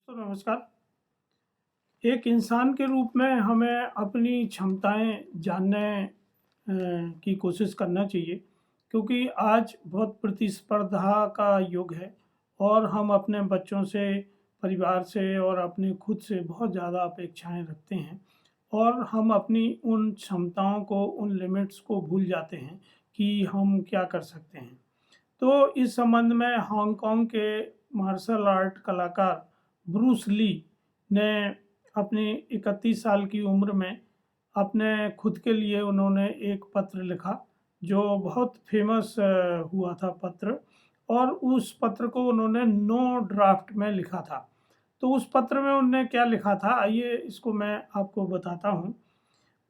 तो नमस्कार। एक इंसान के रूप में हमें अपनी क्षमताएं जानने की कोशिश करना चाहिए, क्योंकि आज बहुत प्रतिस्पर्धा का युग है और हम अपने बच्चों से, परिवार से और अपने खुद से बहुत ज़्यादा अपेक्षाएं रखते हैं और हम अपनी उन क्षमताओं को, उन लिमिट्स को भूल जाते हैं कि हम क्या कर सकते हैं। तो इस संबंध में हांगकांग के मार्शल आर्ट कलाकार ब्रूस ली ने अपनी 31 साल की उम्र में अपने खुद के लिए उन्होंने एक पत्र लिखा, जो बहुत फेमस हुआ था पत्र। और उस पत्र को उन्होंने नो ड्राफ्ट में लिखा था। तो उस पत्र में उन्होंने क्या लिखा था, आइए इसको मैं आपको बताता हूँ।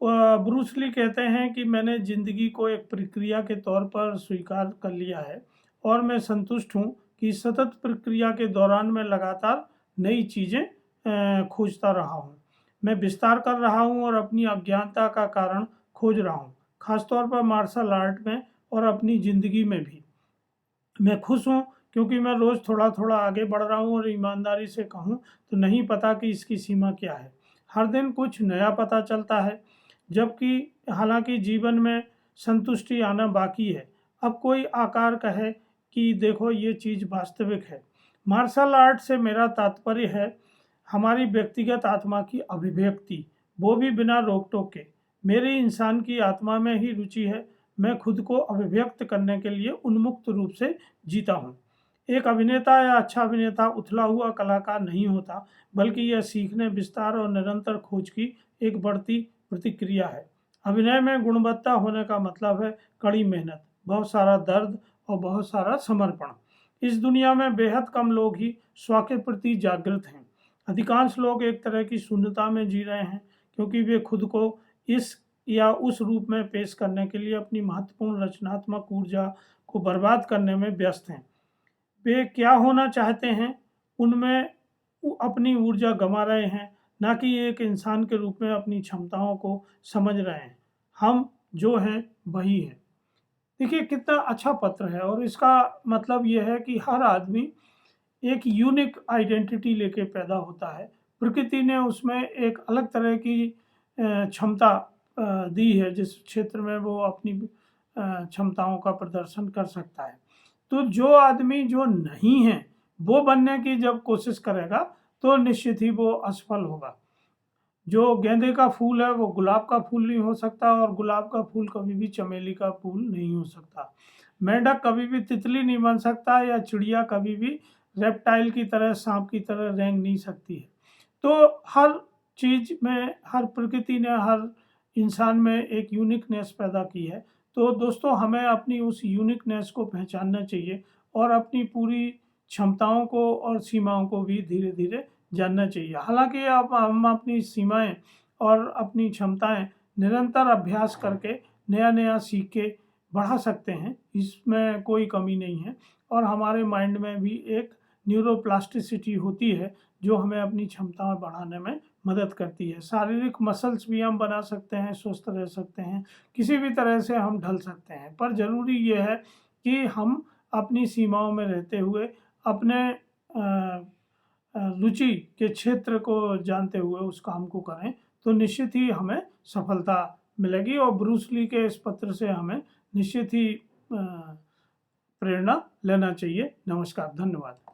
ब्रूस ली कहते हैं कि मैंने ज़िंदगी को एक प्रक्रिया के तौर पर स्वीकार कर लिया है और मैं संतुष्ट हूँ कि सतत प्रक्रिया के दौरान मैं लगातार नई चीज़ें खोजता रहा हूँ। मैं विस्तार कर रहा हूँ और अपनी अज्ञानता का कारण खोज रहा हूँ, खासतौर पर मार्शल आर्ट में और अपनी ज़िंदगी में भी। मैं खुश हूँ क्योंकि मैं रोज़ थोड़ा थोड़ा आगे बढ़ रहा हूँ और ईमानदारी से कहूँ तो नहीं पता कि इसकी सीमा क्या है। हर दिन कुछ नया पता चलता है, जबकि हालांकि जीवन में संतुष्टि आना बाकी है। अब कोई आकार कहे कि देखो ये चीज़ वास्तविक है। मार्शल आर्ट से मेरा तात्पर्य है हमारी व्यक्तिगत आत्मा की अभिव्यक्ति, वो भी बिना रोक टोक के। मेरी इंसान की आत्मा में ही रुचि है। मैं खुद को अभिव्यक्त करने के लिए उन्मुक्त रूप से जीता हूँ। एक अभिनेता या अच्छा अभिनेता उथला हुआ कलाकार नहीं होता, बल्कि यह सीखने, विस्तार और निरंतर खोज की एक बढ़ती प्रतिक्रिया है। अभिनय में गुणवत्ता होने का मतलब है कड़ी मेहनत, बहुत सारा दर्द और बहुत सारा समर्पण। इस दुनिया में बेहद कम लोग ही स्व के प्रति जागृत हैं। अधिकांश लोग एक तरह की शून्यता में जी रहे हैं, क्योंकि वे खुद को इस या उस रूप में पेश करने के लिए अपनी महत्वपूर्ण रचनात्मक ऊर्जा को बर्बाद करने में व्यस्त हैं। वे क्या होना चाहते हैं उनमें अपनी ऊर्जा गंवा रहे हैं, ना कि एक इंसान के रूप में अपनी क्षमताओं को समझ रहे हैं। हम जो हैं वही हैं। देखिए कितना अच्छा पत्र है, और इसका मतलब यह है कि हर आदमी एक यूनिक आइडेंटिटी लेके पैदा होता है। प्रकृति ने उसमें एक अलग तरह की क्षमता दी है, जिस क्षेत्र में वो अपनी क्षमताओं का प्रदर्शन कर सकता है। तो जो आदमी जो नहीं है वो बनने की जब कोशिश करेगा तो निश्चित ही वो असफल होगा। जो गेंदे का फूल है वो गुलाब का फूल नहीं हो सकता, और गुलाब का फूल कभी भी चमेली का फूल नहीं हो सकता। मेंढक कभी भी तितली नहीं बन सकता, या चिड़िया कभी भी रेप्टाइल की तरह, सांप की तरह रेंग नहीं सकती है। तो हर चीज में, हर प्रकृति ने हर इंसान में एक यूनिकनेस पैदा की है। तो दोस्तों हमें अपनी उस यूनिकनेस को पहचानना चाहिए और अपनी पूरी क्षमताओं को और सीमाओं को भी धीरे धीरे जानना चाहिए। हालांकि अब हम अपनी सीमाएं और अपनी क्षमताएं निरंतर अभ्यास करके नया नया सीख के बढ़ा सकते हैं, इसमें कोई कमी नहीं है। और हमारे माइंड में भी एक न्यूरोप्लास्टिसिटी होती है जो हमें अपनी क्षमताएं बढ़ाने में मदद करती है। शारीरिक मसल्स भी हम बना सकते हैं, स्वस्थ रह सकते हैं, किसी भी तरह से हम ढल सकते हैं। पर ज़रूरी ये है कि हम अपनी सीमाओं में रहते हुए अपने रुचि के क्षेत्र को जानते हुए उस काम को करें, तो निश्चित ही हमें सफलता मिलेगी। और ब्रूस ली के इस पत्र से हमें निश्चित ही प्रेरणा लेना चाहिए। नमस्कार, धन्यवाद।